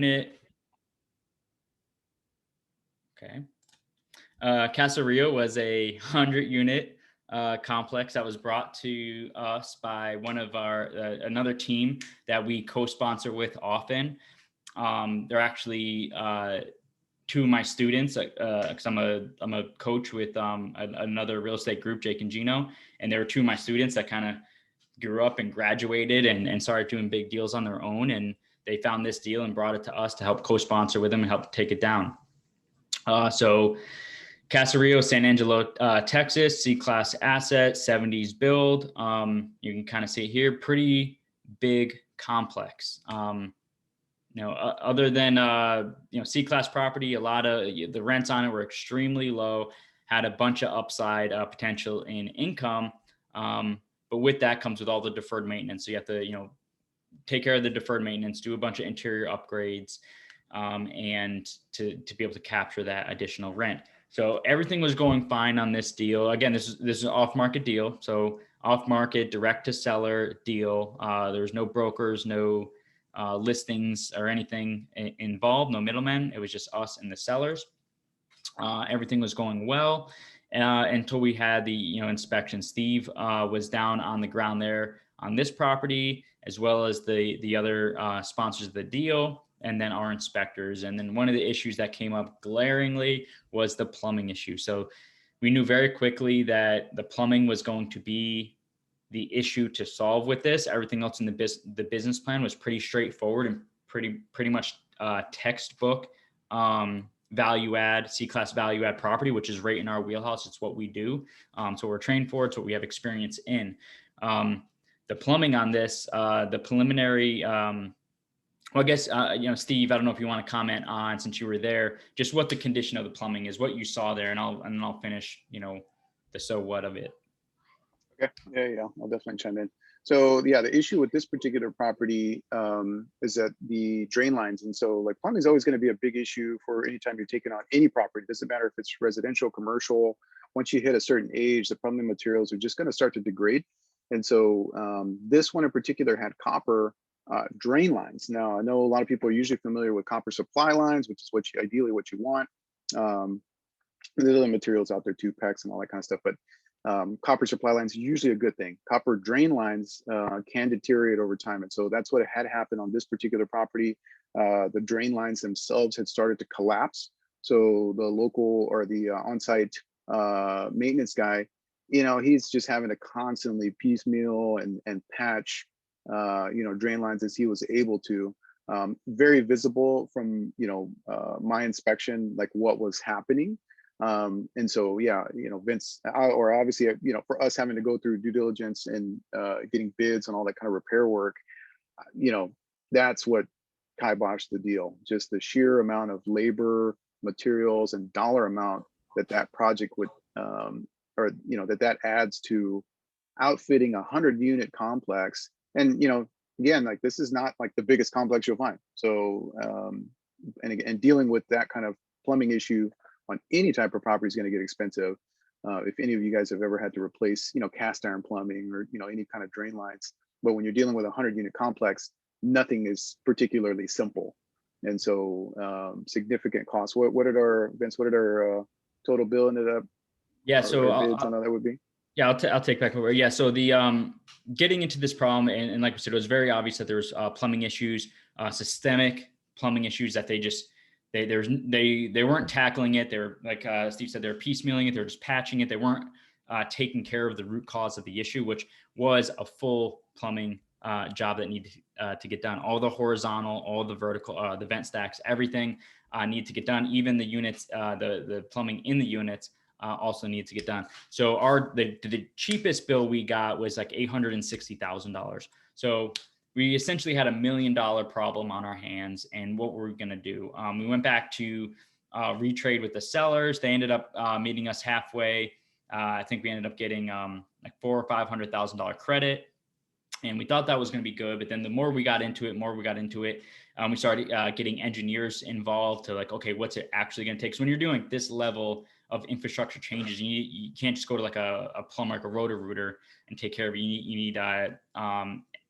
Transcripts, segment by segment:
unit. Okay. Casa Rio was a 100-unit complex that was brought to us by one of our another team that we co-sponsor with often. They're actually two of my students, because I'm a coach with another real estate group, Jake and Gino, and they were two of my students that kind of grew up and graduated and started doing big deals on their own, and they found this deal and brought it to us to help co-sponsor with them and help take it down. So Casa Rio, San Angelo, Texas, C-class asset, 70s build. You can kind of see it here, pretty big complex. Other than, C-class property, a lot of the rents on it were extremely low, had a bunch of upside potential in income. But with that comes with all the deferred maintenance. So you have to, take care of the deferred maintenance, do a bunch of interior upgrades, and to be able to capture that additional rent. So everything was going fine on this deal. Again, this is an off-market deal. So off-market, direct to seller deal. There was no brokers, no listings or anything involved, no middlemen. It was just us and the sellers. Everything was going well until we had the inspection. Steve was down on the ground there on this property, as well as the other sponsors of the deal, and then our inspectors. And then one of the issues that came up glaringly was the plumbing issue. So we knew very quickly that the plumbing was going to be the issue to solve with this. Everything else in the business plan was pretty straightforward and pretty much textbook value add, C-class value add property, which is right in our wheelhouse. It's what we do. So we're trained for it. It's what we have experience in. The plumbing on this, the preliminary, well, I guess, Steve, I don't know if you want to comment on, since you were there, just what the condition of the plumbing is, what you saw there, and I'll finish, the so what of it. Okay. Yeah. I'll definitely chime in. So yeah, the issue with this particular property is that the drain lines, and so like plumbing is always going to be a big issue for anytime you're taking on any property. It doesn't matter if it's residential, commercial. Once you hit a certain age, the plumbing materials are just going to start to degrade. And so this one in particular had copper drain lines. Now, I know a lot of people are usually familiar with copper supply lines, which is ideally what you want. There's other materials out there too, PEX and all that kind of stuff, but copper supply lines are usually a good thing. Copper drain lines can deteriorate over time. And so that's what had happened on this particular property. The drain lines themselves had started to collapse. So the local or the on-site maintenance guy, he's just having to constantly piecemeal and patch, drain lines as he was able to. Very visible from, my inspection, like what was happening. And so, yeah, Vince, or obviously, for us having to go through due diligence and getting bids and all that kind of repair work, that's what kiboshed the deal. Just the sheer amount of labor, materials, and dollar amount that project would, that adds to outfitting a 100-unit complex. And, again, like this is not like the biggest complex you'll find. So, and dealing with that kind of plumbing issue on any type of property is going to get expensive. If any of you guys have ever had to replace, cast iron plumbing or, any kind of drain lines, but when you're dealing with a 100-unit complex, nothing is particularly simple. And so significant costs. What did our, Vince, what did our total bill ended up? Yeah. So bids on that would be? Yeah, I'll take back over. Yeah. So the getting into this problem, and like we said, it was very obvious that there was plumbing issues, systemic plumbing issues that they weren't tackling it. They were, like Steve said, they were piecemealing it. They were just patching it. They weren't taking care of the root cause of the issue, which was a full plumbing job that needed to get done. All the horizontal, all the vertical, the vent stacks, everything need to get done. Even the units, the plumbing in the units also need to get done. So the cheapest bill we got was like $860,000. So we essentially had $1 million problem on our hands, and what were we going to do? We went back to retrade with the sellers. They ended up meeting us halfway. I think we ended up getting like $400,000 or $500,000 credit, and we thought that was going to be good. But then the more we got into it, we started getting engineers involved to like, okay, what's it actually going to take? So when you're doing this level of infrastructure changes, you can't just go to like a plumber, like a Roto-Rooter, and take care of it. You need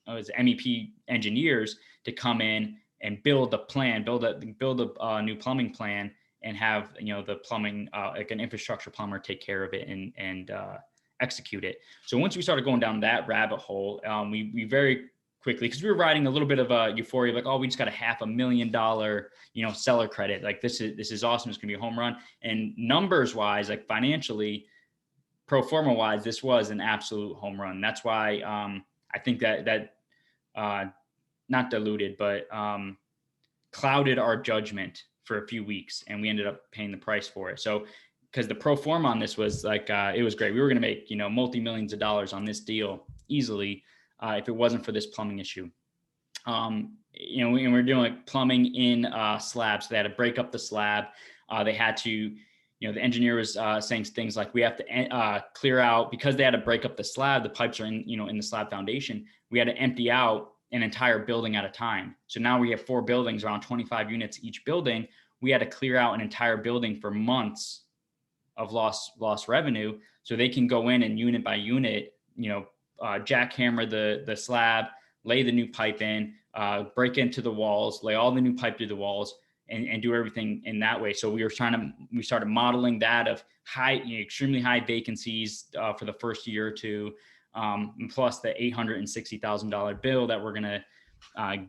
MEP engineers to come in and build a plan, build a new plumbing plan, and have, the plumbing, like an infrastructure plumber, take care of it and execute it. So once we started going down that rabbit hole, we very quickly, because we were riding a little bit of a euphoria, like, oh, we just got a $500,000, seller credit. Like, this is awesome. It's gonna be a home run. And numbers wise, like financially, pro forma wise, this was an absolute home run. That's why I think that not diluted, but clouded our judgment for a few weeks, and we ended up paying the price for it. So, because the pro forma on this was like, it was great. We were going to make, multi-millions of dollars on this deal easily, if it wasn't for this plumbing issue. And we're doing like plumbing in slabs. So they had to break up the slab. They had to, the engineer was saying things like, we have to clear out, because they had to break up the slab. The pipes are in the slab foundation. We had to empty out an entire building at a time. So now we have 4 buildings, around 25 units each building. We had to clear out an entire building for months of lost revenue, so they can go in and unit by unit, jackhammer the slab, lay the new pipe in, break into the walls, lay all the new pipe through the walls, and do everything in that way. So we started modeling that of extremely high vacancies for the first year or two, plus the $860,000 bill that we're gonna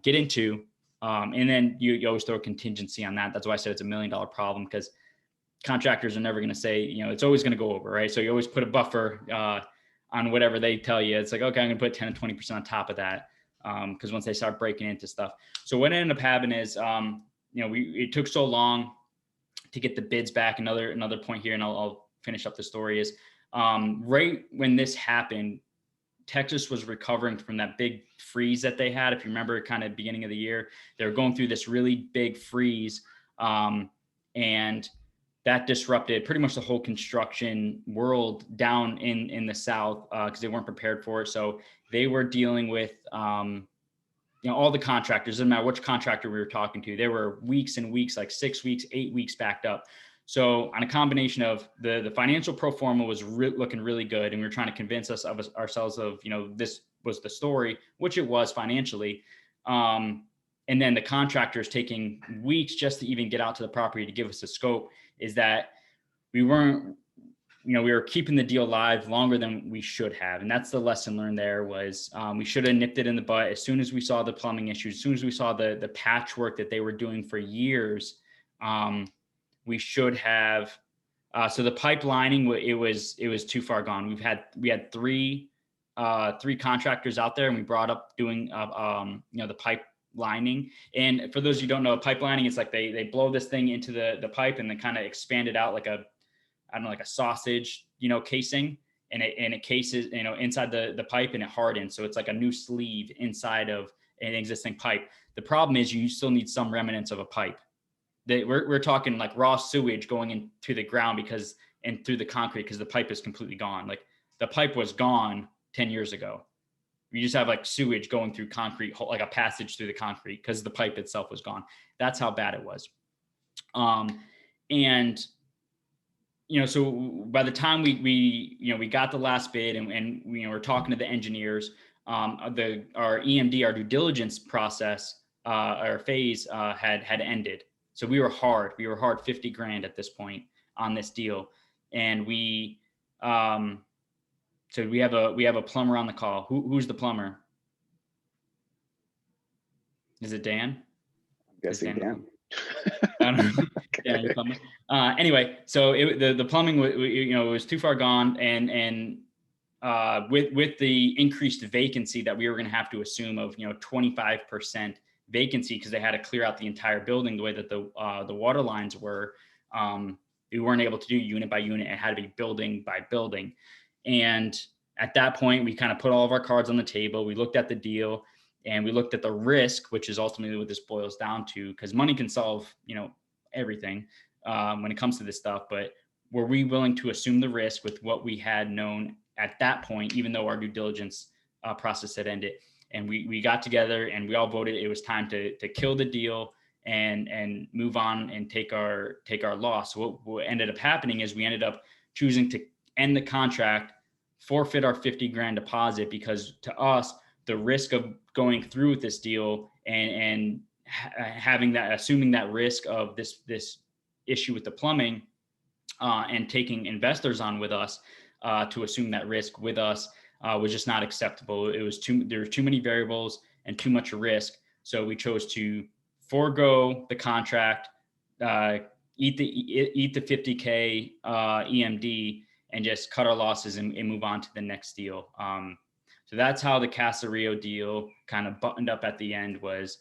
get into, and then you always throw a contingency on that. That's why I said it's $1 million problem, because contractors are never going to say, it's always going to go over, right? So you always put a buffer on whatever they tell you. It's like, okay, I'm going to put 10 to 20% on top of that, because once they start breaking into stuff. So what ended up happening is, it took so long to get the bids back. Another point here, and I'll finish up the story, is right when this happened, Texas was recovering from that big freeze that they had. If you remember, kind of beginning of the year, they were going through this really big freeze, and that disrupted pretty much the whole construction world down in the South, because they weren't prepared for it. So they were dealing with, all the contractors. Doesn't matter which contractor we were talking to. There were weeks and weeks, like 6 weeks, 8 weeks backed up. So on a combination of the financial pro forma was looking really good, and we were trying to convince ourselves of, this was the story, which it was financially. And then the contractors taking weeks just to even get out to the property to give us a scope, is that we weren't, we were keeping the deal live longer than we should have. And that's the lesson learned there, was we should have nipped it in the butt as soon as we saw the plumbing issues, as soon as we saw the patchwork that they were doing for years. We should have, so the pipelining, it was too far gone. We had three contractors out there, and we brought up doing, the pipe lining. And for those of you who don't know, pipe lining is like they blow this thing into the pipe, and then kind of expand it out like like a sausage, casing, and it cases, inside the pipe, and it hardens. So it's like a new sleeve inside of an existing pipe. The problem is you still need some remnants of a pipe. We're talking like raw sewage going into the ground and through the concrete, because the pipe is completely gone. Like, the pipe was gone 10 years ago. You just have like sewage going through concrete, like a passage through the concrete, because the pipe itself was gone. That's how bad it was. And so by the time we got the last bid, and we're talking to the engineers, our EMD, our due diligence process, our phase had ended. So we were hard $50,000 at this point on this deal. And so we have a plumber on the call. Who's the plumber? Is it Dan? I'm guessing Dan. I don't know. Okay. Yeah, plumber. Anyway, so the plumbing was too far gone, and with the increased vacancy that we were going to have to assume of 25% vacancy, because they had to clear out the entire building the way that the water lines were. We weren't able to do unit by unit. It had to be building by building. And at that point, we kind of put all of our cards on the table. We looked at the deal, and we looked at the risk, which is ultimately what this boils down to, because money can solve, everything when it comes to this stuff. But were we willing to assume the risk with what we had known at that point, even though our due diligence process had ended? And we got together, and we all voted it was time to kill the deal and move on and take our loss. So what ended up happening is we ended up choosing to end the contract, forfeit our $50,000 deposit, because to us, the risk of going through with this deal and assuming that risk of this issue with the plumbing, and taking investors on with us to assume that risk with us was just not acceptable. There were too many variables and too much risk. So we chose to forego the contract, uh, eat the 50K EMD, and just cut our losses and move on to the next deal. So that's how the Casa Rio deal kind of buttoned up at the end. Was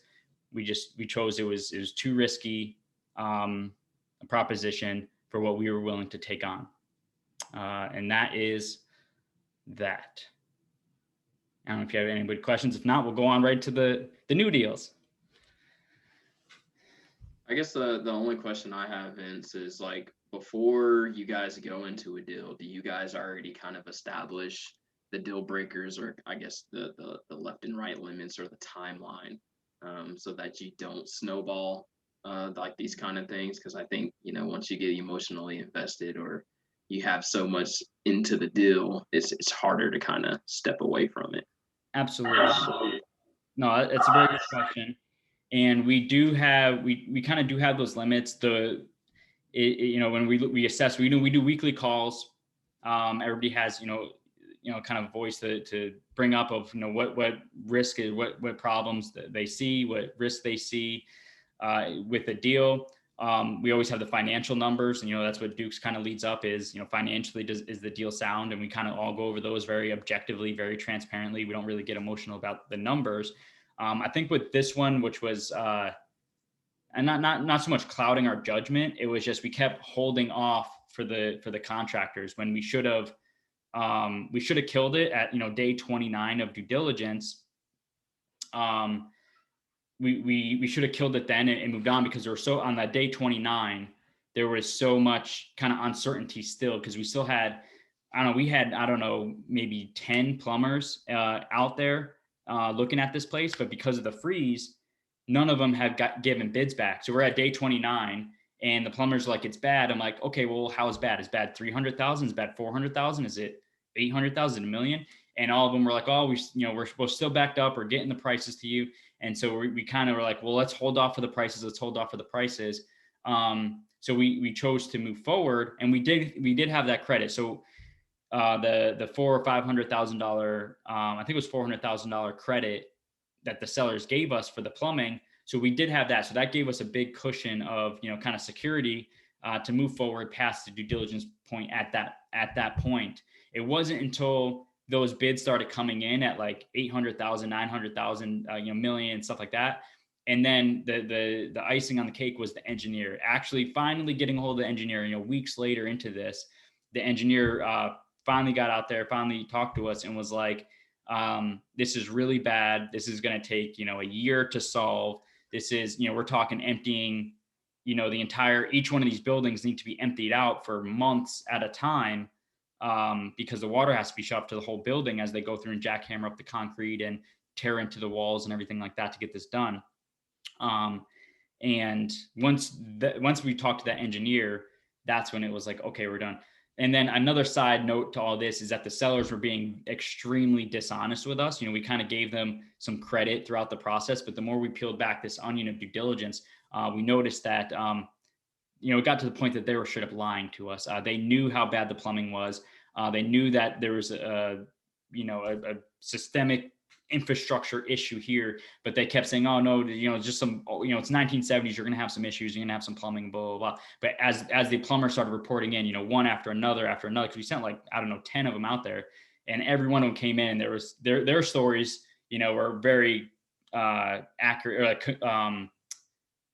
we chose, it was too risky, a proposition for what we were willing to take on. And that is that. I don't know if you have any questions. If not, we'll go on right to the new deals. I guess the only question I have, Vince, is like, before you guys go into a deal, do you guys already kind of establish the deal breakers, or I guess the left and right limits, or the timeline, so that you don't snowball like these kind of things? Because I think, once you get emotionally invested, or you have so much into the deal, it's harder to kind of step away from it. Absolutely. No, it's a very good question. And we kind of do have those limits. When we assess, we do weekly calls. Everybody has, kind of voice to bring up of, what risk is, what problems that they see, what risk they see with the deal. We always have the financial numbers, and that's what Duke's kind of leads up is, financially, is the deal sound? And we kind of all go over those very objectively, very transparently. We don't really get emotional about the numbers. I think with this one, which was and not so much clouding our judgment, it was just we kept holding off for the contractors when we should have killed it at day 29 of due diligence. We should have killed it then and moved on, because there were on that day 29, there was so much kind of uncertainty still, because we still had, maybe 10 plumbers out there looking at this place, but because of the freeze, none of them have given bids back. So we're at day 29 and the plumber's like, it's bad. I'm like, okay, well, how is bad? Is bad 300,000? Is bad 400,000? Is it 800,000, a million? And all of them were like, oh, we're still backed up. We're getting the prices to you. And so we kind of were like, well, let's hold off for the prices. So we chose to move forward, and we did have that credit. So the $400,000 or $500,000, I think it was $400,000 credit that the sellers gave us for the plumbing. So we did have that. So that gave us a big cushion of, kind of security to move forward past the due diligence point at that point. It wasn't until those bids started coming in at like 800,000, 900,000, million, stuff like that. And then the icing on the cake was the engineer actually finally getting a hold of the engineer. Weeks later into this, the engineer finally got out there, finally talked to us and was like, this is really bad. This is going to take, a year to solve. This is, we're talking emptying, each one of these buildings need to be emptied out for months at a time, because the water has to be shoved to the whole building as they go through and jackhammer up the concrete and tear into the walls and everything like that to get this done. And once we talked to that engineer, that's when it was like, okay, we're done. And then another side note to all this is that the sellers were being extremely dishonest with us. We kind of gave them some credit throughout the process, but the more we peeled back this onion of due diligence, we noticed that, it got to the point that they were straight up lying to us. They knew how bad the plumbing was. They knew that there was a systemic infrastructure issue here, but they kept saying, oh no, just some, it's 1970s, you're going to have some issues, you're going to have some plumbing, blah, blah, blah. But as the plumber started reporting in, one after another, because we sent 10 of them out there, and every one of them came in, and their stories, were very accurate, or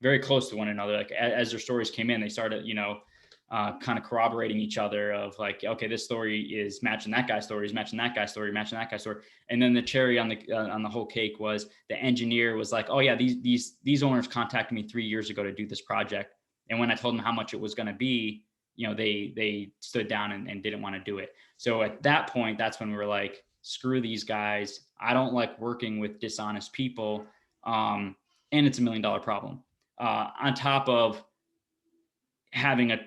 very close to one another. Like as their stories came in, they started, kind of corroborating each other of like, okay, this story is matching that guy's story, is matching that guy's story, matching that guy's story. And then the cherry on the whole cake was the engineer was like, oh yeah, these owners contacted me 3 years ago to do this project. And when I told them how much it was going to be, they stood down and didn't want to do it. So at that point, that's when we were like, screw these guys. I don't like working with dishonest people. And it's $1 million problem. On top of having a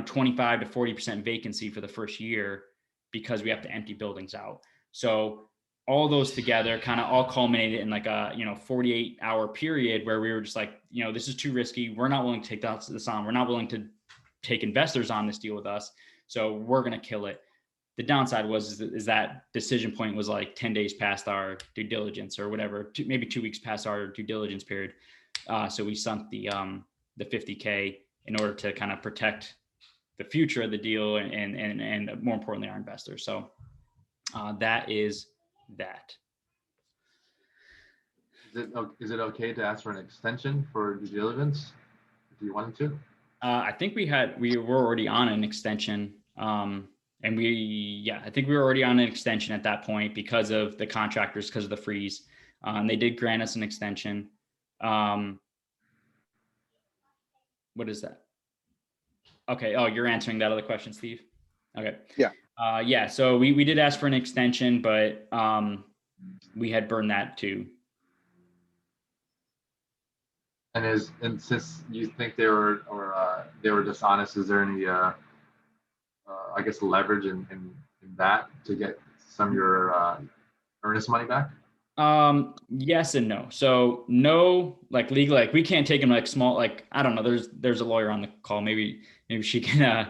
25 to 40% vacancy for the first year because we have to empty buildings out. So all those together kind of all culminated in like a 48-hour period where we were just like, this is too risky. We're not willing to take this on. We're not willing to take investors on this deal with us. So we're going to kill it. The downside is that decision point was like 10 days past our due diligence or whatever, maybe 2 weeks past our due diligence period. So we sunk the $50K in order to kind of protect the future of the deal and more importantly, our investors. So that is that. Is it okay to ask for an extension for due diligence if you wanted to? I think we were already on an extension. I think we were already on an extension at that point because of the contractors, because of the freeze. They did grant us an extension. What is that? Okay. Oh, you're answering that other question, Steve. Okay. Yeah. So we did ask for an extension, but we had burned that too. And since you think they were dishonest, is there any I guess leverage in that to get some of your earnest money back? Yes and no. So no, like legally, like we can't take them like small, like, I don't know, there's a lawyer on the call. Maybe she can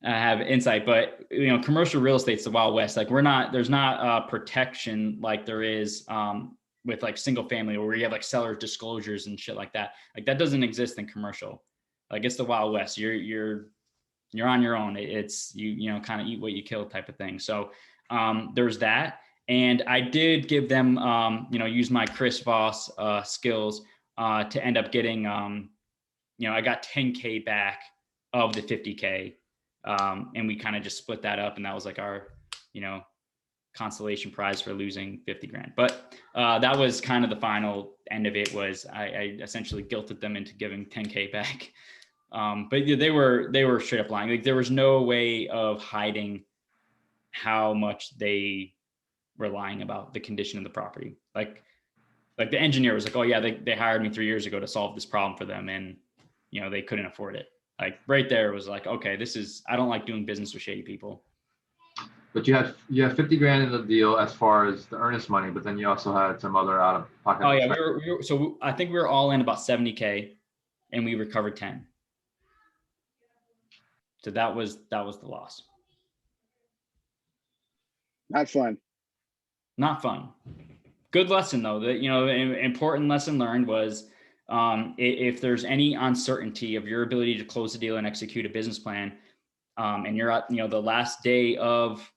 have insight, but commercial real estate's the Wild West. Like there's not protection like there is, with like single family where you have like seller disclosures and shit like that. Like that doesn't exist in commercial. Like it's the Wild West. You're on your own. It's you kind of eat what you kill type of thing. So there's that. And I did give them, use my Chris Voss skills to end up getting, I got 10K back of the 50K. And we kind of just split that up. And that was like our, consolation prize for losing 50 grand. But that was kind of the final end of it. Was I essentially guilted them into giving 10K back. But they were straight up lying. Like there was no way of hiding how much they were lying about the condition of the property. Like the engineer was like, oh yeah, they hired me 3 years ago to solve this problem for them. And, they couldn't afford it. Like right there was like, okay, I don't like doing business with shady people. But you had 50 grand in the deal as far as the earnest money, but then you also had some other out of pocket. Oh yeah, so I think we were all in about 70K, and we recovered 10. So that was the loss. Not fun. Not fun. Good lesson though. That an important lesson learned was if there's any uncertainty of your ability to close the deal and execute a business plan, and you're at the last day of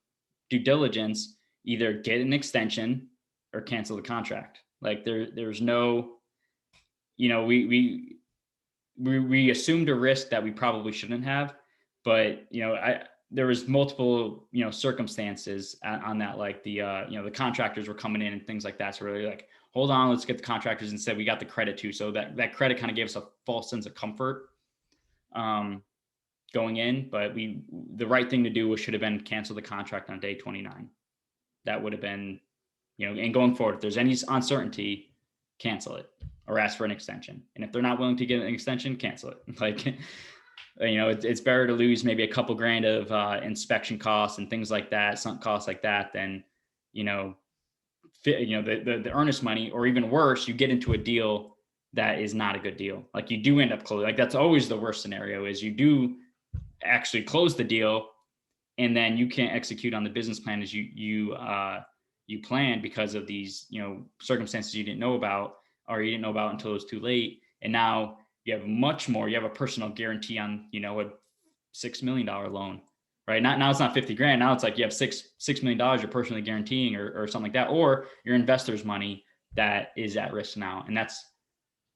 due diligence, either get an extension or cancel the contract. Like there's no, we assumed a risk that we probably shouldn't have, but there was multiple circumstances on that, like the contractors were coming in and things like that. So we're like, hold on, let's get the contractors. Instead, we got the credit too. So that credit kind of gave us a false sense of comfort going in, but the right thing to do should have been cancel the contract on day 29. That would have been, and going forward, if there's any uncertainty, cancel it or ask for an extension. And if they're not willing to get an extension, cancel it. Like, it's better to lose maybe a couple grand of inspection costs and things like that, sunk costs like that, than, the earnest money, or even worse, you get into a deal that is not a good deal. Like you do end up closing. Like that's always the worst scenario, is you do actually close the deal and then you can't execute on the business plan as you planned because of these circumstances you didn't know about, or you didn't know about until it was too late. And now you have you have a personal guarantee on a $6 million loan, right? Now it's not 50 grand. Now it's like you have $6 million you're personally guaranteeing or something like that, or your investors' money that is at risk now. And that's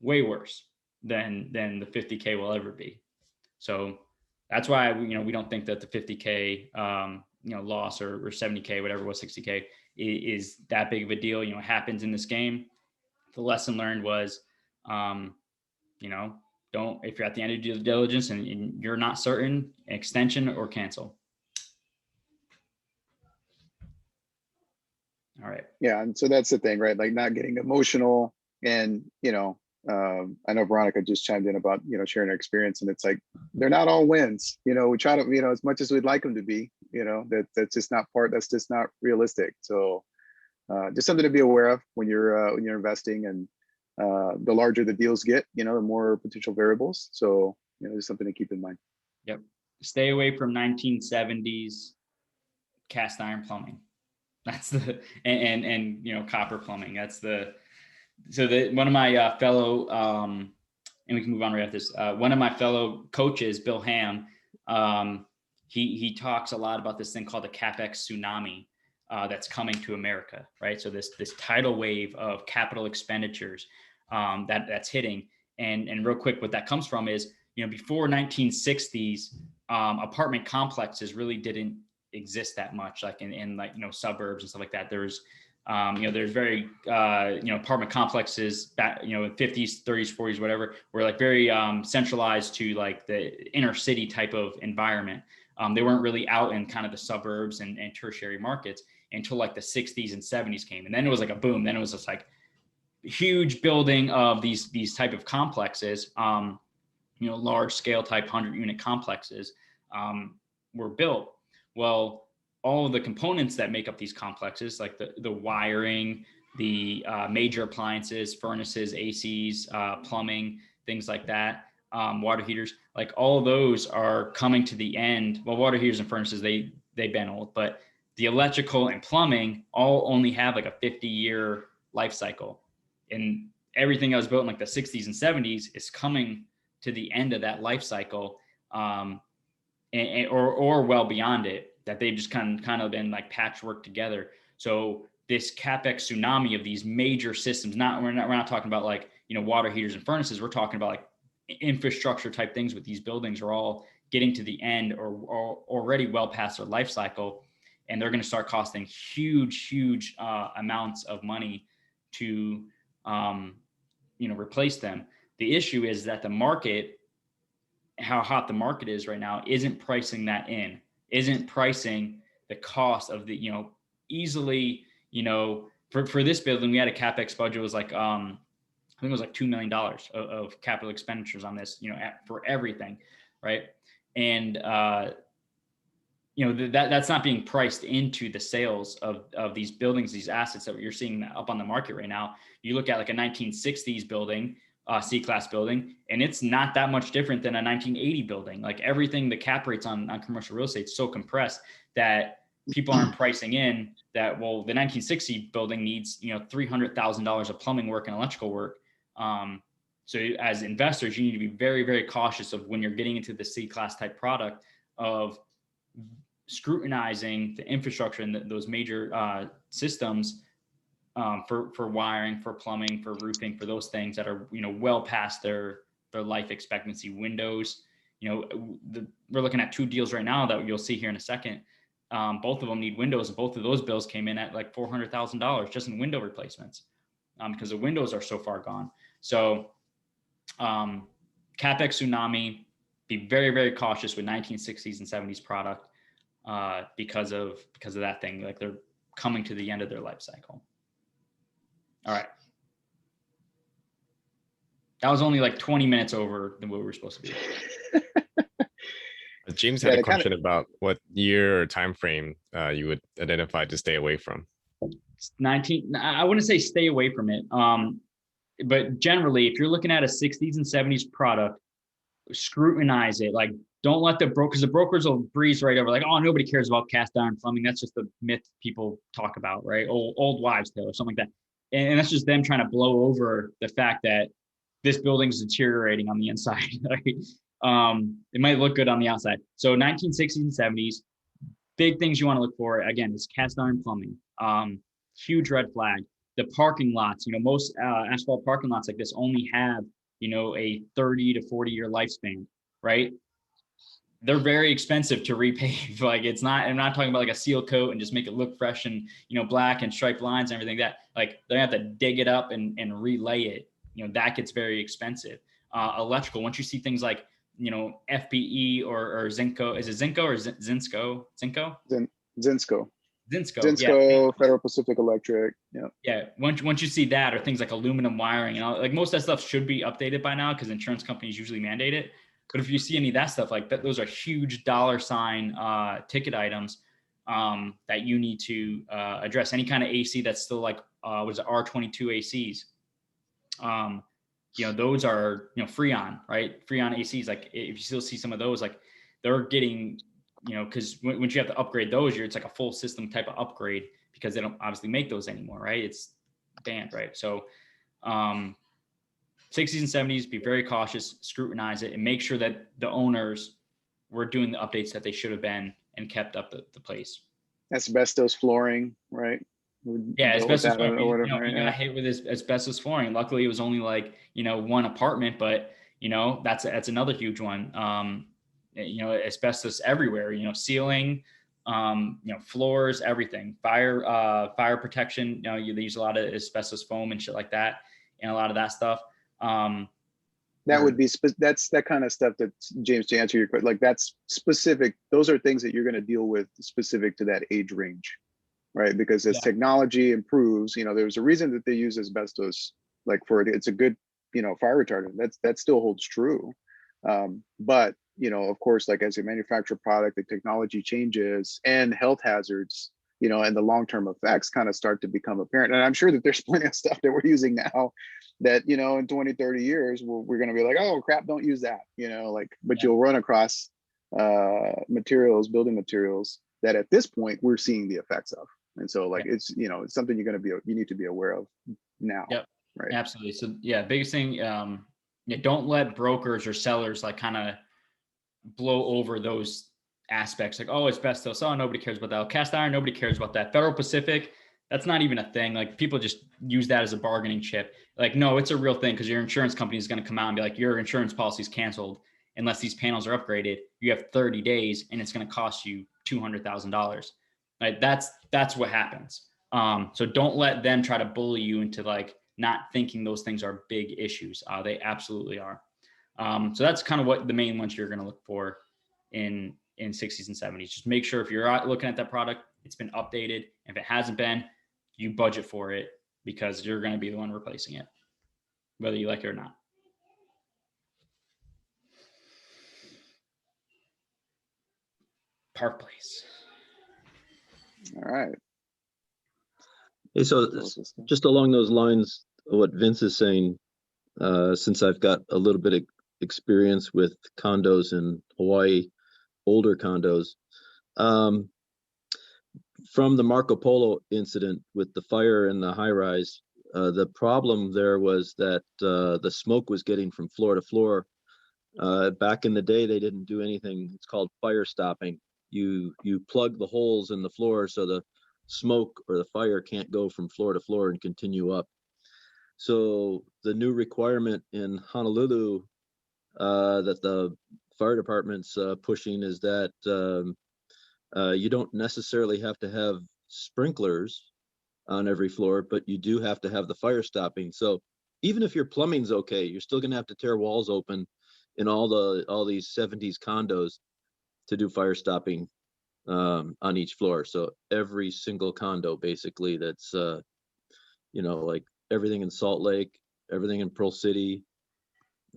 way worse than the 50K will ever be. So that's why we don't think that the 50K loss or 70K, whatever it was, 60K is that big of a deal. It happens in this game. The lesson learned was, don't, if you're at the end of due diligence and you're not certain, extension or cancel. All right. Yeah, and so that's the thing, right? Like not getting emotional, and I know Veronica just chimed in about sharing her experience, and it's like they're not all wins. We try to as much as we'd like them to be. That's just not realistic. So just something to be aware of when you're investing. And the larger the deals get, the more potential variables. So, there's something to keep in mind. Yep. Stay away from 1970s cast iron plumbing. That's the, and copper plumbing. That's one of my fellow, and we can move on right after this. One of my fellow coaches, Bill Ham, he talks a lot about this thing called the CapEx tsunami that's coming to America, right? So this tidal wave of capital expenditures that's hitting. And real quick, what that comes from is, before 1960s, apartment complexes really didn't exist that much, like in like, suburbs and stuff like that. There's very, apartment complexes back, 50s, 30s, 40s, whatever, were like very centralized to like the inner city type of environment. They weren't really out in kind of the suburbs and tertiary markets until like the 60s and 70s came. And then it was like a boom. Then it was just like huge building of these type of complexes, large scale type 100-unit complexes were built. Well, all of the components that make up these complexes, like the wiring, the major appliances, furnaces, ACs, plumbing, things like that, water heaters, like all of those are coming to the end. Well, water heaters and furnaces, they've been old, but the electrical and plumbing all only have like a 50-year life cycle. And everything that was built in like the 60s and 70s is coming to the end of that life cycle, or well beyond it, that they've just kind of been like patchwork together. So this CapEx tsunami of these major systems, we're not talking about like, water heaters and furnaces. We're talking about like infrastructure type things with these buildings are all getting to the end or already well past their life cycle. And they're going to start costing huge amounts of money to, replace them. The issue is that the market, how hot the market is right now, isn't pricing that in, isn't pricing the cost of the, easily, for this building, we had a CapEx budget was like, I think it was like $2 million of capital expenditures on this, for everything. Right. And, that's not being priced into the sales of these buildings, these assets that you're seeing up on the market right now. You look at like a 1960s building, C-class building, and it's not that much different than a 1980 building. Like everything, the cap rates on commercial real estate is so compressed that people aren't pricing in that, well, the 1960 building needs, $300,000 of plumbing work and electrical work. So as investors, you need to be very, very cautious of when you're getting into the C-class type product of scrutinizing the infrastructure and those major systems for wiring, for plumbing, for roofing, for those things that are, well past their life expectancy windows. We're looking at 2 deals right now that you'll see here in a second. Both of them need windows, and both of those bills came in at like $400,000 just in window replacements, because the windows are so far gone. So CapEx tsunami, be very, very cautious with 1960s and 70s product because of that thing. Like they're coming to the end of their life cycle. All right. That was only like 20 minutes over than what we were supposed to be. James had a question about what year or time frame you would identify to stay away from. 19. I wouldn't say stay away from it. But generally, if you're looking at a 60s and 70s product, scrutinize it. Like, don't let because the brokers will breeze right over, like, oh, nobody cares about cast iron plumbing. That's just the myth people talk about, right? Old wives' tale or something like that. And that's just them trying to blow over the fact that this building's deteriorating on the inside. Right? It might look good on the outside. So 1960s and 70s, big things you want to look for, again, is cast iron plumbing. Huge red flag. The parking lots, most asphalt parking lots like this only have, a 30 to 40 year lifespan, right? They're very expensive to repave. Like I'm not talking about like a seal coat and just make it look fresh and, black and striped lines and everything that, like, they have to dig it up and relay it. That gets very expensive. Electrical, once you see things like, FPE or Zinco, is it Zinco or Zinsco? Zinsco. Yeah. Federal Pacific Electric. Yeah. Yeah. Once you see that, or things like aluminum wiring and all, like most of that stuff should be updated by now because insurance companies usually mandate it. But if you see any of that stuff, like that, those are huge dollar sign ticket items. that you need to address. Any kind of AC that's still like was R22 ACs. Those are Freon, right? Freon ACs. Like if you still see some of those, like they're getting, because once you have to upgrade those, it's like a full system type of upgrade because they don't obviously make those anymore, right? It's banned, right? So 60s and 70s, be very cautious, scrutinize it, and make sure that the owners were doing the updates that they should have been and kept up the place. Asbestos flooring, right? Yeah, asbestos flooring. Right? You got hit with this asbestos flooring. Luckily, it was only like one apartment, but that's another huge one. Asbestos everywhere. Ceiling, floors, everything. Fire protection. They use a lot of asbestos foam and shit like that, and a lot of that stuff. That would be that's that kind of stuff that, James, to answer your question, like that's specific. Those are things that you're going to deal with specific to that age range, right? Because as technology improves, there's a reason that they use asbestos, like it's a good, fire retardant. That still holds true. But of course, like as you manufacture product, the technology changes and health hazards, and the long-term effects kind of start to become apparent. And I'm sure that there's plenty of stuff that we're using now that, in 20, 30 years, we're going to be like, oh crap, don't use that, but you'll run across building materials that at this point we're seeing the effects of. And so it's, it's something you need to be aware of now. Yep. Right. Absolutely. So biggest thing, don't let brokers or sellers like kind of blow over those aspects. Like, oh, asbestos. Oh, nobody cares about that. Oh, cast iron. Nobody cares about that. Federal Pacific. That's not even a thing. Like people just use that as a bargaining chip. Like, no, it's a real thing because your insurance company is going to come out and be like, your insurance policy is canceled unless these panels are upgraded. You have 30 days and it's going to cost you $200,000. Like that's what happens. So don't let them try to bully you into like not thinking those things are big issues. They absolutely are. So that's kind of what the main ones you're going to look for in 60s and 70s. Just make sure if you're looking at that product, it's been updated. If it hasn't been, you budget for it because you're going to be the one replacing it, whether you like it or not. Park Place. All right. Hey, so just along those lines, what Vince is saying, since I've got a little bit of experience with condos in Hawaii, older condos, from the Marco Polo incident with the fire in the high rise, the problem there was that the smoke was getting from floor to floor. Back in the day, they didn't do anything. It's called fire stopping. You plug the holes in the floor so the smoke or the fire can't go from floor to floor and continue up. So the new requirement in Honolulu that the fire department's pushing is that you don't necessarily have to have sprinklers on every floor, but you do have to have the fire stopping. So even if your plumbing's okay, you're still going to have to tear walls open in all these 70s condos to do fire stopping on each floor. So every single condo, basically, that's like everything in Salt Lake, everything in Pearl City,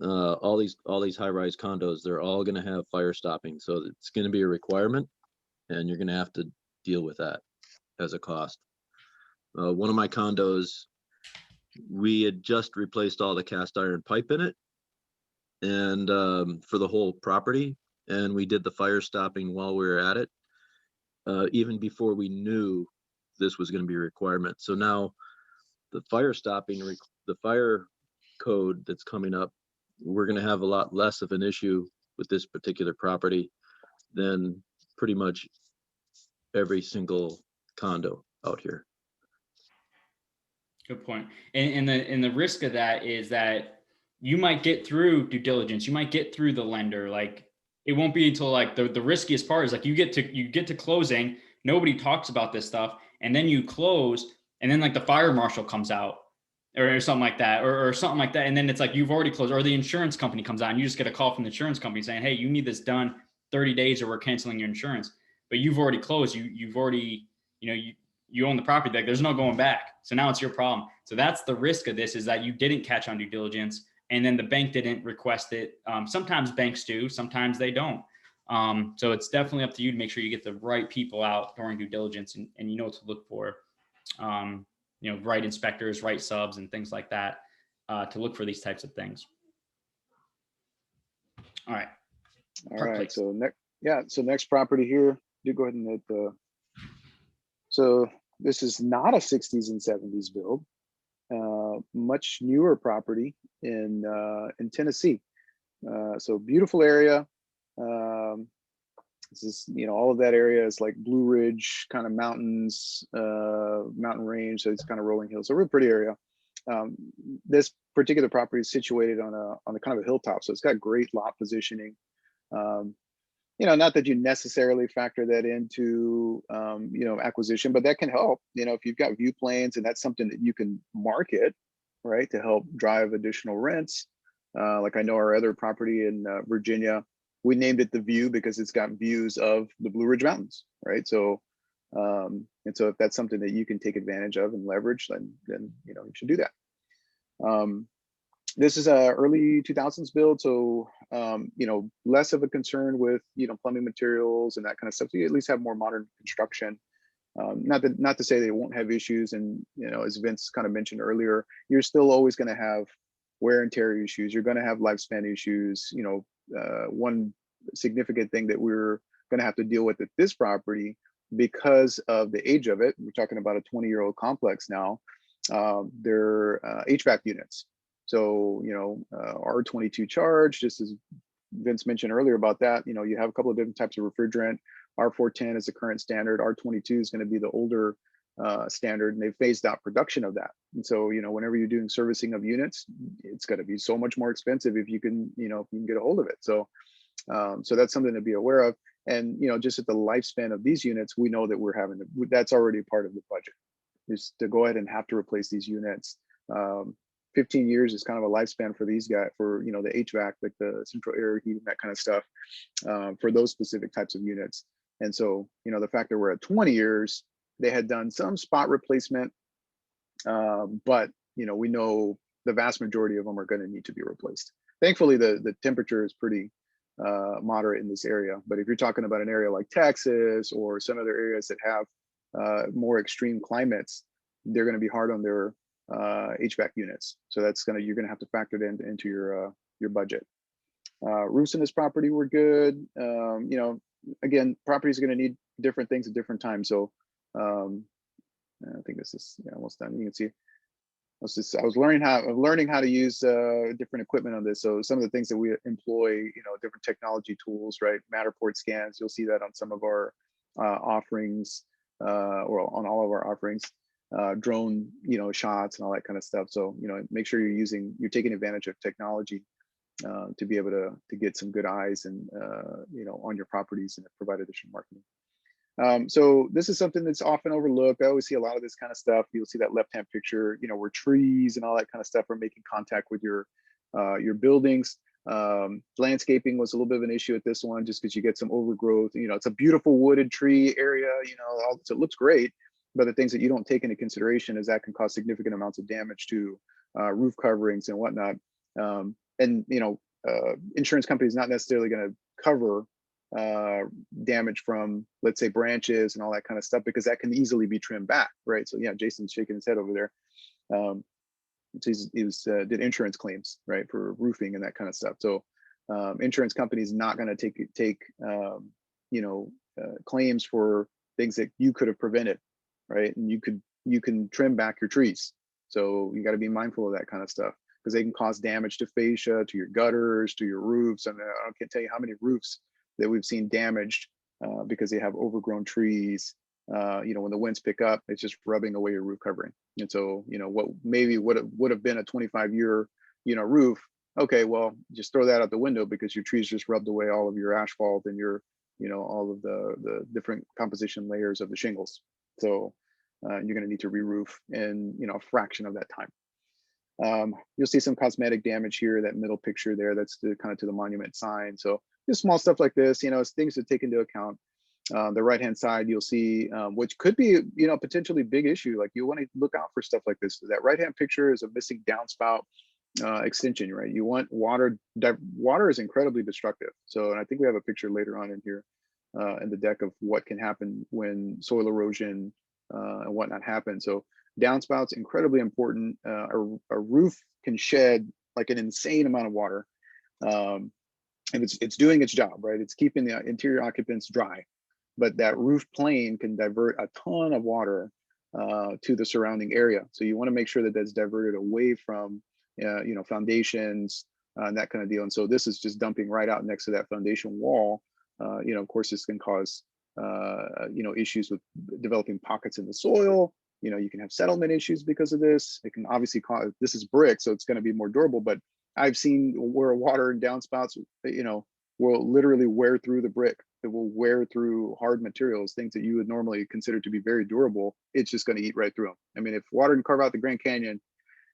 all these high-rise condos, they're all going to have fire stopping. So it's going to be a requirement, and you're going to have to deal with that as a cost. One of my condos, we had just replaced all the cast iron pipe in it, and for the whole property, and we did the fire stopping while we were at it, even before we knew this was going to be a requirement. So now the fire stopping, the fire code that's coming up, we're going to have a lot less of an issue with this particular property than pretty much every single condo out here. Good point. And the risk of that is that you might get through due diligence. You might get through the lender. Like it won't be until like the riskiest part is like you get to closing. Nobody talks about this stuff. And then you close and then like the fire marshal comes out or something like that, or something like that. And then it's like, you've already closed, or the insurance company comes out and you just get a call from the insurance company saying, hey, you need this done 30 days or we're canceling your insurance, but you've already closed. You've already, you own the property. Like there's no going back. So now it's your problem. So that's the risk of this, is that you didn't catch on due diligence and then the bank didn't request it. Sometimes banks do, sometimes they don't. So it's definitely up to you to make sure you get the right people out during due diligence, and you know what to look for. Right inspectors, right subs, and things like that to look for these types of things. All right. All Park right. Place. So next property here. Do go ahead and hit the. So this is not a 60s and 70s build. Much newer property in Tennessee. So beautiful area. This is, all of that area is like Blue Ridge kind of mountains, mountain range. So it's kind of rolling hills. So real pretty area. This particular property is situated on a kind of a hilltop. So it's got great lot positioning. Not that you necessarily factor that into, acquisition, but that can help, if you've got view planes and that's something that you can market, right, to help drive additional rents. Like I know our other property in Virginia, we named it The View because it's got views of the Blue Ridge Mountains, right? So, and so if that's something that you can take advantage of and leverage, then you should do that. This is a early 2000s build, so less of a concern with plumbing materials and that kind of stuff. So you at least have more modern construction. Not to say they won't have issues, and as Vince kind of mentioned earlier, you're still always going to have wear and tear issues. You're going to have lifespan issues. One significant thing that we're going to have to deal with at this property because of the age of it. We're talking about a 20-year-old complex now. They're HVAC units. So, R22 charge, just as Vince mentioned earlier about that, you have a couple of different types of refrigerant. R410 is the current standard. R22 is going to be the older standard, and they've phased out production of that. And so, whenever you're doing servicing of units, it's going to be so much more expensive if you can, if you can get a hold of it. So, so that's something to be aware of. And, just at the lifespan of these units, we know that that's already part of the budget, is to go ahead and have to replace these units. 15 years is kind of a lifespan for these guys, for, the HVAC, like the central air heating, that kind of stuff, for those specific types of units. And so, the fact that we're at 20 years, they had done some spot replacement, but, we know the vast majority of them are going to need to be replaced. Thankfully, the temperature is pretty moderate in this area. But if you're talking about an area like Texas or some other areas that have more extreme climates, they're going to be hard on their HVAC units. So you're gonna have to factor it into your budget. Roofs in this property were good. Again, properties are gonna need different things at different times. So I think this is almost done. You can see I was learning how to use different equipment on this. So some of the things that we employ, different technology tools, right? Matterport scans. You'll see that on some of our offerings, or on all of our offerings. Drone, shots and all that kind of stuff. So, make sure you're taking advantage of technology to be able to get some good eyes and, on your properties and provide additional marketing. So this is something that's often overlooked. I always see a lot of this kind of stuff. You'll see that left-hand picture, where trees and all that kind of stuff are making contact with your buildings. Landscaping was a little bit of an issue at this one, just because you get some overgrowth. It's a beautiful wooded tree area, so it looks great. But the things that you don't take into consideration is that can cause significant amounts of damage to roof coverings and whatnot. Insurance companies not necessarily going to cover damage from, let's say, branches and all that kind of stuff, because that can easily be trimmed back, right? So yeah, Jason's shaking his head over there. So did insurance claims, right, for roofing and that kind of stuff. So insurance companies not going to take claims for things that you could have prevented, right? And you can trim back your trees. So you got to be mindful of that kind of stuff, because they can cause damage to fascia, to your gutters, to your roofs. I mean, I can't tell you how many roofs that we've seen damaged because they have overgrown trees. When the winds pick up, it's just rubbing away your roof covering. And so, what maybe would have been a 25-year, roof. Okay, well, just throw that out the window because your trees just rubbed away all of your asphalt and your, all of the different composition layers of the shingles. So you're going to need to re-roof in, a fraction of that time. You'll see some cosmetic damage here, that middle picture there, that's kind of to the monument sign. So just small stuff like this, it's things to take into account. The right-hand side, you'll see, which could be, potentially big issue. Like, you want to look out for stuff like this. That right-hand picture is a missing downspout. extension, right? You want water. Water is incredibly destructive. So, and I think we have a picture later on in here in the deck of what can happen when soil erosion and whatnot happen. So, downspouts incredibly important. A roof can shed like an insane amount of water, and it's doing its job, right? It's keeping the interior occupants dry, but that roof plane can divert a ton of water to the surrounding area. So you want to make sure that that's diverted away from, foundations and that kind of deal. And so this is just dumping right out next to that foundation wall. Of course, this can cause, issues with developing pockets in the soil. You can have settlement issues because of this. It can obviously cause, this is brick, so it's going to be more durable, but I've seen where water and downspouts, will literally wear through the brick. It will wear through hard materials, things that you would normally consider to be very durable. It's just going to eat right through them. I mean, if water can carve out the Grand Canyon,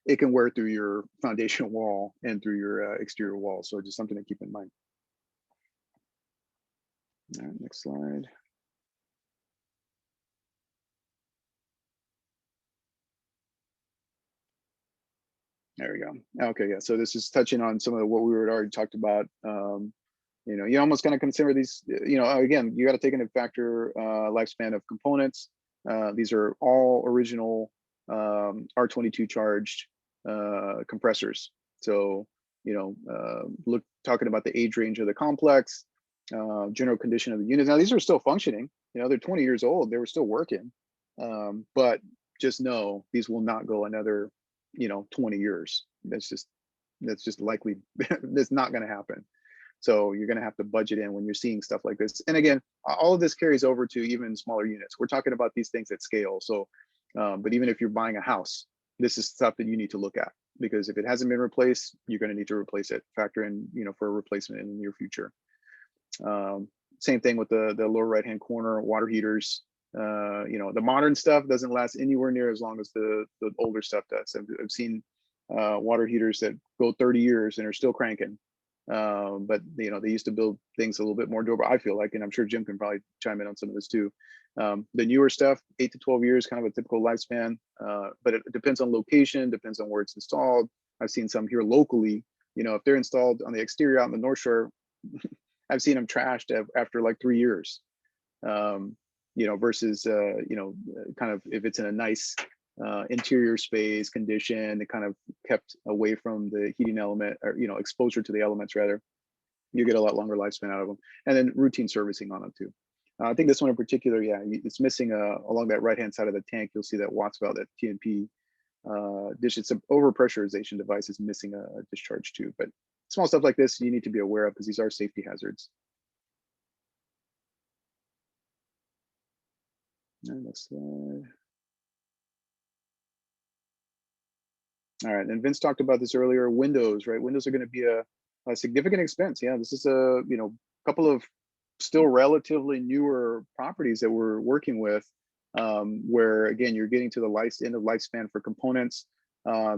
it can wear through your foundation wall and through your exterior wall. So just something to keep in mind. All right, next slide. There we go. Okay, yeah. So this is touching on some of what we were already talked about. You almost kind of consider these, again, you got to take into factor lifespan of components. These are all original R22 charged compressors. So, talking about the age range of the complex, general condition of the units. Now, these are still functioning. They're 20 years old. They were still working. But just know these will not go another, 20 years. That's just likely, that's not going to happen. So you're going to have to budget in when you're seeing stuff like this. And again, all of this carries over to even smaller units. We're talking about these things at scale. So, but even if you're buying a house, this is stuff that you need to look at, because if it hasn't been replaced, you're going to need to replace it. Factor in, for a replacement in the near future. Same thing with the lower right-hand corner, water heaters. The modern stuff doesn't last anywhere near as long as the older stuff does. I've seen water heaters that go 30 years and are still cranking. But they used to build things a little bit more durable, I feel like, and I'm sure Jim can probably chime in on some of this too. The newer stuff, 8 to 12 years, kind of a typical lifespan, but it depends on location, depends on where it's installed. I've seen some here locally, if they're installed on the exterior out in the North Shore, I've seen them trashed after like 3 years, versus, kind of if it's in a nice interior space condition, it kind of kept away from the heating element, or exposure to the elements rather, you get a lot longer lifespan out of them. And then routine servicing on them too. I think this one in particular, yeah, it's missing along that right hand side of the tank. You'll see that Watts valve, that TNP dish. It's an overpressurization device is missing a discharge too. But small stuff like this you need to be aware of, because these are safety hazards. And next slide. All right, and Vince talked about this earlier. Windows, right? Windows are going to be a significant expense. Yeah, this is a couple of still relatively newer properties that we're working with, where again you're getting to the end of lifespan for components.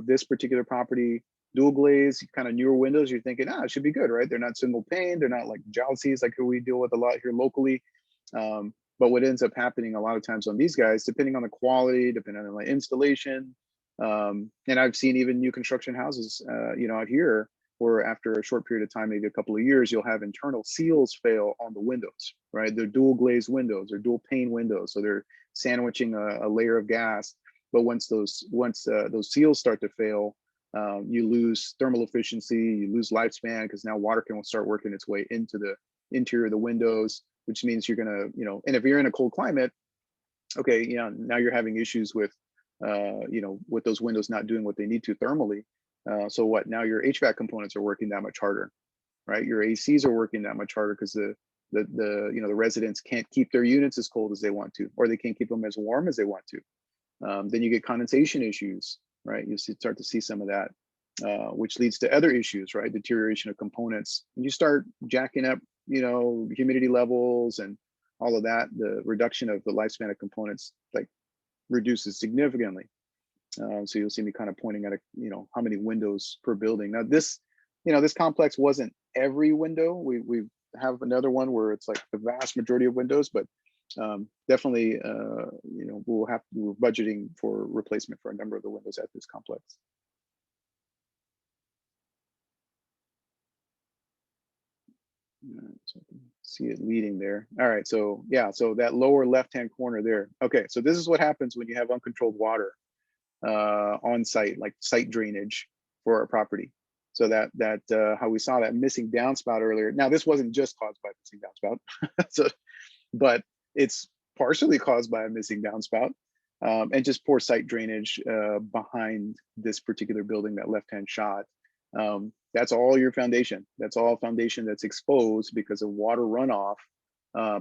This particular property, dual glaze, kind of newer windows. You're thinking, it should be good, right? They're not single pane. They're not like jalousies like who we deal with a lot here locally. But what ends up happening a lot of times on these guys, depending on the quality, depending on the installation. And I've seen even new construction houses, out here, where after a short period of time, maybe a couple of years, you'll have internal seals fail on the windows, right? They're dual glazed windows, they're dual pane windows. So they're sandwiching a layer of gas. But once those seals start to fail, you lose thermal efficiency, you lose lifespan, because now water can start working its way into the interior of the windows, which means you're gonna, and if you're in a cold climate, okay, now you're having issues with with those windows not doing what they need to thermally. So what? Now your HVAC components are working that much harder, right? Your ACs are working that much harder because the residents can't keep their units as cold as they want to, or they can't keep them as warm as they want to. Then you get condensation issues, right? You start to see some of that, which leads to other issues, right? Deterioration of components. And you start jacking up, humidity levels and all of that. The reduction of the lifespan of components reduces significantly. So you'll see me kind of pointing at how many windows per building. Now this complex wasn't every window. We have another one where it's like the vast majority of windows, but definitely we're budgeting for replacement for a number of the windows at this complex. So I can see it leading there. All right, so yeah, so that lower left-hand corner there. Okay, so this is what happens when you have uncontrolled water on site, like site drainage for a property. So that how we saw that missing downspout earlier. Now this wasn't just caused by missing downspout, so but it's partially caused by a missing downspout and just poor site drainage behind this particular building, that left-hand shot. That's all your foundation. That's all foundation that's exposed because of water runoff,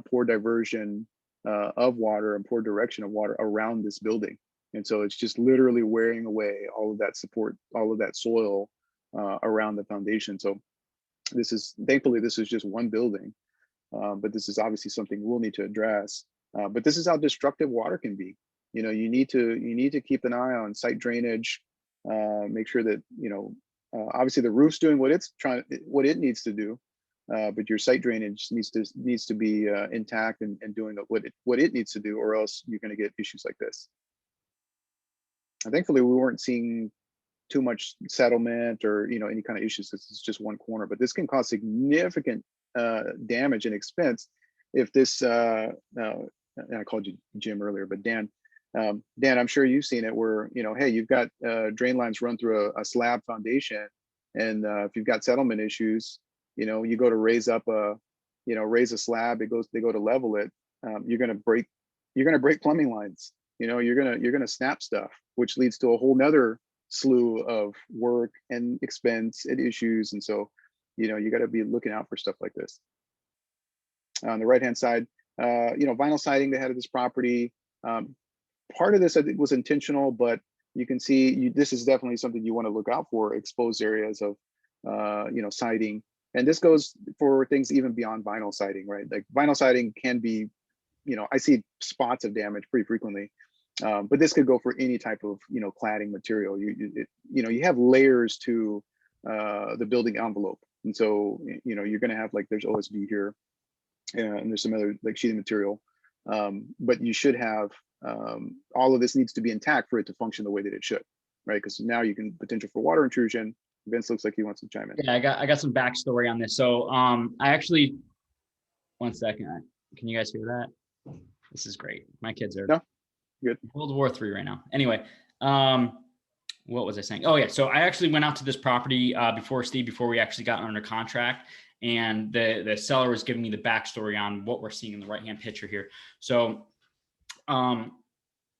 poor diversion of water and poor direction of water around this building. And so it's just literally wearing away all of that support, all of that soil around the foundation. So this is, thankfully, this is just one building, but this is obviously something we'll need to address. But this is how destructive water can be. You know, you need to keep an eye on site drainage, make sure that, you know, obviously the roof's doing what it needs to do, but your site drainage needs to be intact and doing what it needs to do, or else you're going to get issues like this. And thankfully, we weren't seeing too much settlement or, you know, any kind of issues. This is just one corner, but this can cause significant damage and expense if this. And I called you Jim earlier, but Dan, I'm sure you've seen it where, you know, hey, you've got drain lines run through a slab foundation, and if you've got settlement issues, you know, you go to raise a slab, they go to level it, you're going to break plumbing lines. You know, you're going to snap stuff, which leads to a whole nother slew of work and expense and issues. And so, you know, you got to be looking out for stuff like this. On the right hand side, you know, vinyl siding they had at this property. Part of this I think was intentional, but you can see this is definitely something you want to look out for: exposed areas of, you know, siding. And this goes for things even beyond vinyl siding, right? Like vinyl siding can be, you know, I see spots of damage pretty frequently, but this could go for any type of, you know, cladding material. You know, you have layers to the building envelope, and so, you know, you're going to have, like, there's OSB here, and there's some other like sheeting material, but you should have all of this needs to be intact for it to function the way that it should, right? Because now you can potential for water intrusion. Vince looks like he wants to chime in. Yeah, I got some backstory on this. So I actually, one second, can you guys hear that? This is great. My kids are good. World War III right now. Anyway, what was I saying? Oh yeah, so I actually went out to this property before we actually got under contract, and the seller was giving me the backstory on what we're seeing in the right hand picture here. So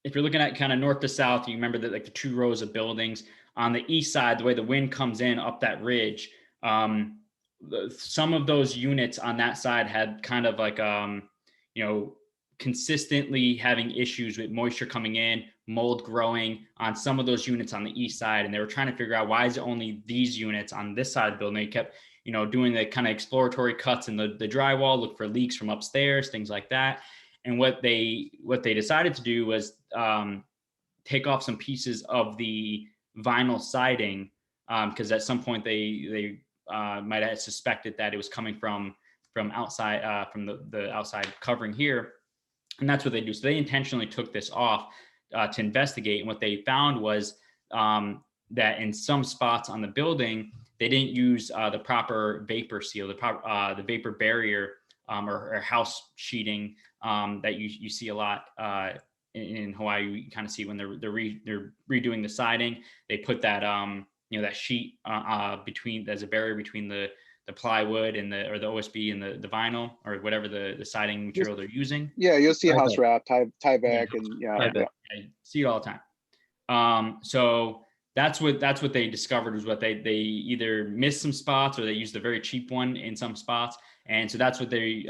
if you're looking at kind of north to south, you remember that, like, the 2 rows of buildings on the east side, the way the wind comes in up that ridge, some of those units on that side had kind of like, you know, consistently having issues with moisture coming in, mold growing on some of those units on the east side. And they were trying to figure out, why is it only these units on this side of the building? They kept, you know, doing the kind of exploratory cuts in the drywall, look for leaks from upstairs, things like that. And what they decided to do was take off some pieces of the vinyl siding, because at some point they might have suspected that it was coming from outside, from the outside covering here. And that's what they do. So they intentionally took this off to investigate. And what they found was that in some spots on the building, they didn't use the proper vapor seal, the vapor barrier, or house sheeting that you see a lot in Hawaii. You kind of see when they're redoing the siding, they put that you know, that sheet between, as a barrier between the plywood and the OSB and the vinyl, or whatever the siding material they're using. Yeah, you'll see house wrap, tie back, Yeah, and yeah. I see it all the time. So that's what they discovered, was what they either missed some spots, or they used a very cheap one in some spots. And so that's what they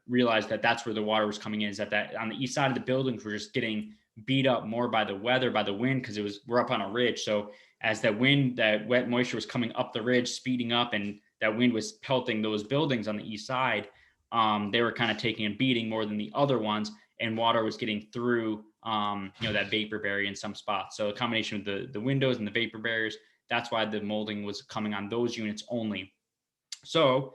realized, that's where the water was coming in, is that on the east side of the buildings were just getting beat up more by the weather, by the wind, because we're up on a ridge. So as that wet moisture was coming up the ridge, speeding up, and that wind was pelting those buildings on the east side, they were kind of taking a beating more than the other ones, and water was getting through you know, that vapor barrier in some spots. So a combination of the windows and the vapor barriers, that's why the molding was coming on those units only. So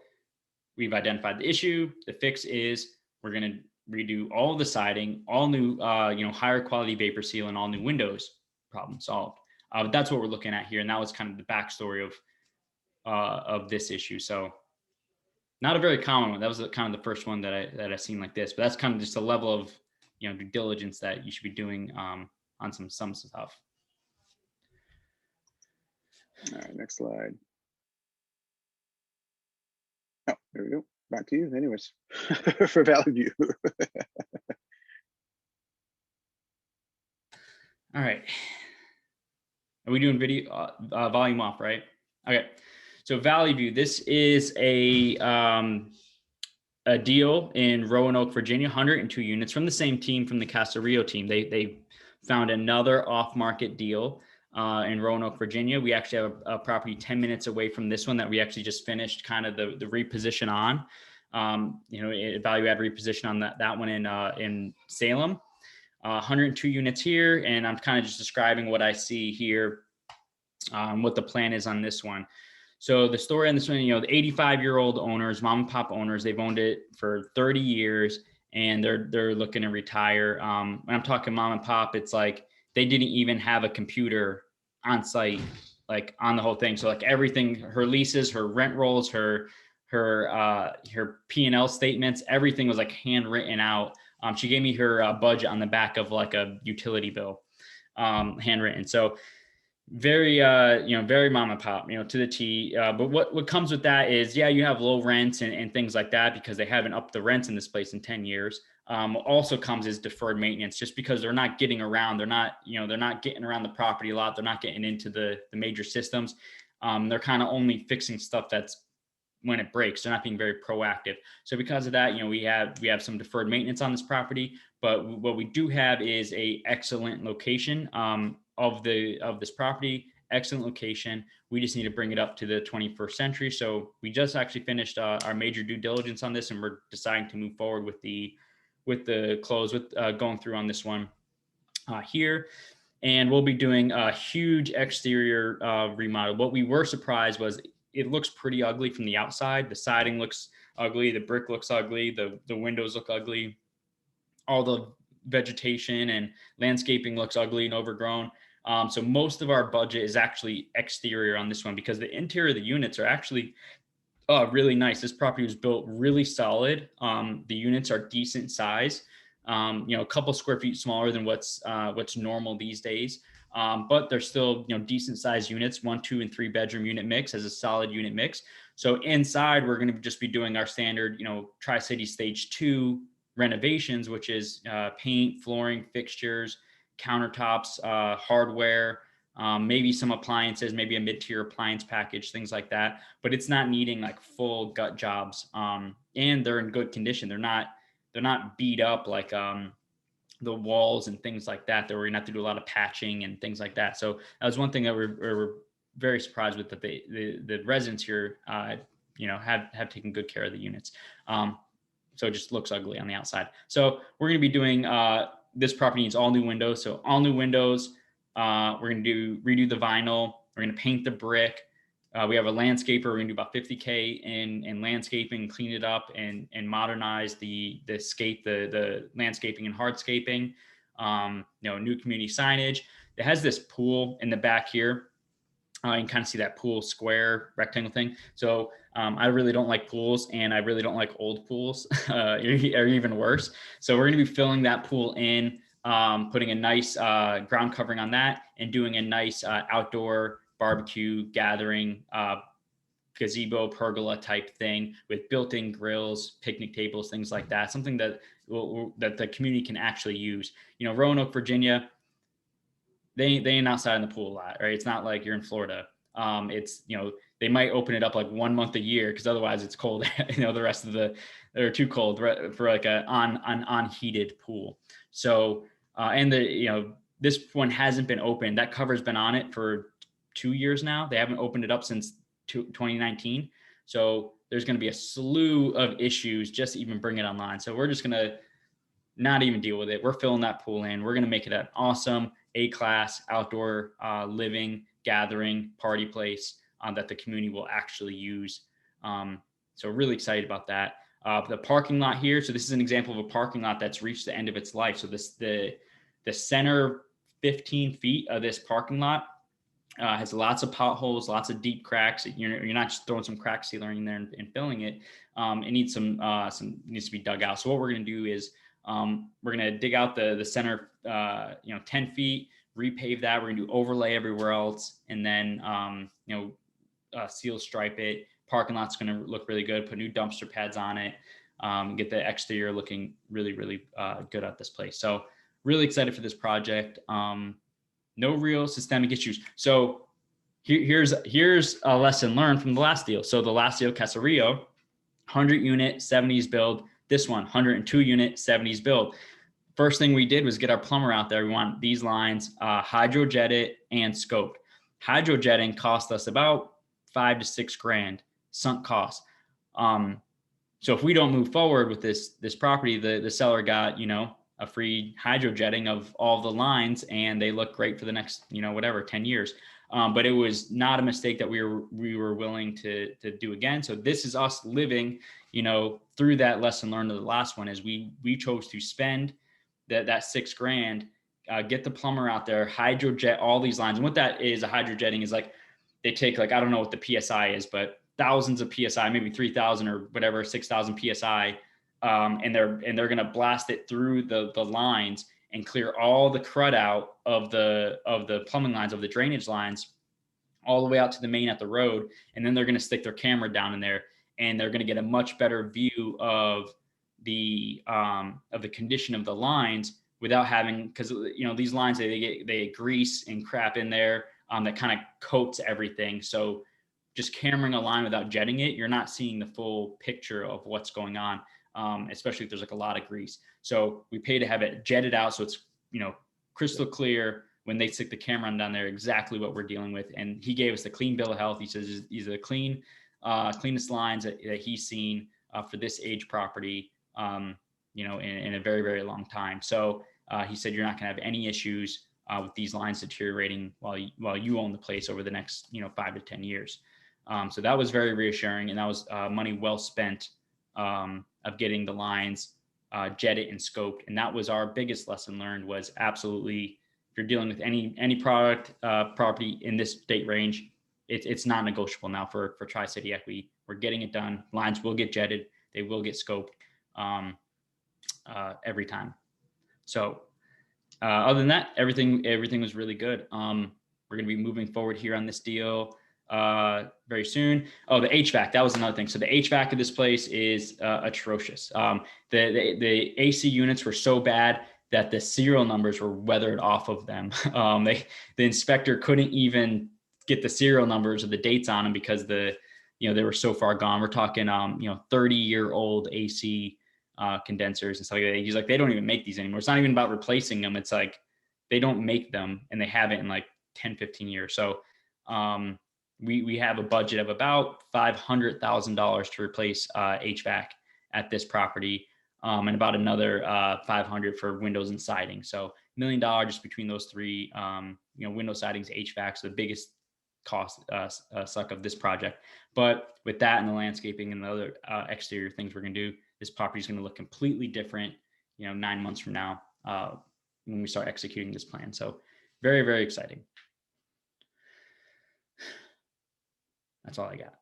we've identified the issue. The fix is we're going to redo all the siding, all new, you know, higher quality vapor seal, and all new windows. Problem solved. But that's what we're looking at here, and that was kind of the backstory of this issue. So Not a very common one. That was kind of the first one that I seen like this, but that's kind of just a level of, due diligence that you should be doing on some stuff. All right, next slide. Oh, there we go. Back to you. Anyways, for Valley View. All right. Are we doing video volume off, right? Okay. So Valley View, this is a deal in Roanoke, Virginia, 102 units from the same team, from the Casa Rio team. They found another off-market deal in Roanoke, Virginia. We actually have a property 10 minutes away from this one that we actually just finished kind of the reposition on. Value add reposition on that one in Salem. 102 units here, and I'm kind of just describing what I see here, what the plan is on this one. So the story on this one, the 85-year-old owners, mom and pop owners, they've owned it for 30 years, and they're looking to retire. When I'm talking mom and pop, it's like they didn't even have a computer on site, like on the whole thing. So like everything, her leases, her rent rolls, her P&L statements, everything was like handwritten out. She gave me her budget on the back of like a utility bill, handwritten. So very, very mom and pop, to the T. But what comes with that is, you have low rents and things like that because they haven't upped the rents in this place in 10 years. What also comes is deferred maintenance, just because they're not getting around. They're not getting around the property a lot. They're not getting into the major systems. They're kind of only fixing stuff that's when it breaks. They're not being very proactive. So because of that, we have some deferred maintenance on this property, but what we do have is a excellent location of this property, excellent location. We just need to bring it up to the 21st century. So we just actually finished our major due diligence on this, and we're deciding to move forward with the close, with going through on this one here. And we'll be doing a huge exterior remodel. What we were surprised was it looks pretty ugly from the outside. The siding looks ugly. The brick looks ugly. The windows look ugly. All the vegetation and landscaping looks ugly and overgrown. So most of our budget is actually exterior on this one, because the interior of the units are actually really nice. This property was built really solid. The units are decent size. A couple square feet smaller than what's normal these days. But they're still, decent sized units, 1, 2, and 3 bedroom unit mix, as a solid unit mix. So inside, we're going to just be doing our standard, Tri-City Stage 2 renovations, which is paint, flooring, fixtures, countertops, hardware, maybe some appliances, maybe a mid-tier appliance package, things like that. But it's not needing like full gut jobs. And they're in good condition. They're not beat up like the walls and things like that we're gonna have to do a lot of patching and things like that. So that was one thing that we're very surprised with, that the residents here have taken good care of the units. So it just looks ugly on the outside. So we're going to be doing this property needs all new windows. So all new windows. We're going to redo the vinyl. We're going to paint the brick. We have a landscaper. We're going to do about $50K in landscaping, clean it up, and modernize the landscaping and hardscaping. New community signage. It has this pool in the back here. You can kind of see that pool square rectangle thing. So I really don't like pools, and I really don't like old pools, or even worse. So we're going to be filling that pool in, putting a nice ground covering on that, and doing a nice outdoor barbecue gathering, gazebo, pergola type thing with built-in grills, picnic tables, things like that. Something that that the community can actually use. Roanoke, Virginia, they ain't outside in the pool a lot, right? It's not like you're in Florida. It's, they might open it up like 1 month a year, because otherwise it's cold. The rest of they're too cold for like an unheated pool. So, and this one hasn't been opened. That cover's been on it for 2 years now. They haven't opened it up since 2019. So there's going to be a slew of issues just to even bring it online. So we're just going to not even deal with it. We're filling that pool in. We're going to make it an awesome A-class outdoor gathering party place that the community will actually use. So really excited about that. The parking lot here. So this is an example of a parking lot that's reached the end of its life. So the center 15 feet of this parking lot Has lots of potholes, lots of deep cracks. You're not just throwing some crack sealer in there and filling it. It needs some needs to be dug out. So what we're going to do is we're going to dig out the center, 10 feet, repave that. We're going to do overlay everywhere else, and then seal stripe it. Parking lot's going to look really good. Put new dumpster pads on it. Get the exterior looking really, really good at this place. So really excited for this project. No real systemic issues. So here's a lesson learned from the last deal. So the last deal, Casa Rio, 100 unit, 70s build. This one, 102 unit, 70s build. First thing we did was get our plumber out there. We want these lines hydrojetted and scoped. Hydrojetting cost us about $5 to $6 grand sunk cost. So if we don't move forward with this property, the seller got, a free hydrojetting of all the lines, and they look great for the next, 10 years. But it was not a mistake that we were willing to do again. So this is us living, through that lesson learned of the last one, is we chose to spend that $6 grand, get the plumber out there, hydrojet all these lines. And what that is, a hydrojetting is like, they take I don't know what the PSI is, but thousands of PSI, maybe 3,000 or whatever, 6,000 PSI. And they're going to blast it through the lines and clear all the crud out of the plumbing lines, of the drainage lines, all the way out to the main at the road. And then they're going to stick their camera down in there, and they're going to get a much better view of the condition of the lines without having, because these lines, they get grease and crap in there that kind of coats everything. So just cameraing a line without jetting it, you're not seeing the full picture of what's going on. Especially if there's a lot of grease. So we pay to have it jetted out, so it's crystal clear when they stick the camera down there, exactly what we're dealing with. And he gave us the clean bill of health. He says these are the cleanest lines that he's seen for this age property, in a very, very long time. So he said you're not going to have any issues with these lines deteriorating while you own the place over the next 5 to 10 years. So that was very reassuring, and that was money well spent. Of getting the lines jetted and scoped. And that was our biggest lesson learned, was absolutely, if you're dealing with any property in this state range, it's not negotiable now for Tri-City Equity. We're getting it done. Lines will get jetted. They will get scoped every time. So other than that, everything was really good. We're going to be moving forward here on this deal very soon. Oh, the HVAC, that was another thing. So the HVAC of this place is atrocious. The AC units were so bad that the serial numbers were weathered off of them. The inspector couldn't even get the serial numbers of the dates on them because they were so far gone. We're talking 30-year-old AC condensers and stuff like that. He's like, they don't even make these anymore. It's not even about replacing them. It's like they don't make them, and they haven't in 10, 15 years. So we have a budget of about $500,000 to replace HVAC at this property, and about another $500,000 for windows and siding. So $1 million just between those three. Window sidings, HVAC, so the biggest cost suck of this project. But with that and the landscaping and the other exterior things we're going to do, this property is going to look completely different 9 months from now when we start executing this plan. So very, very exciting. That's all I got.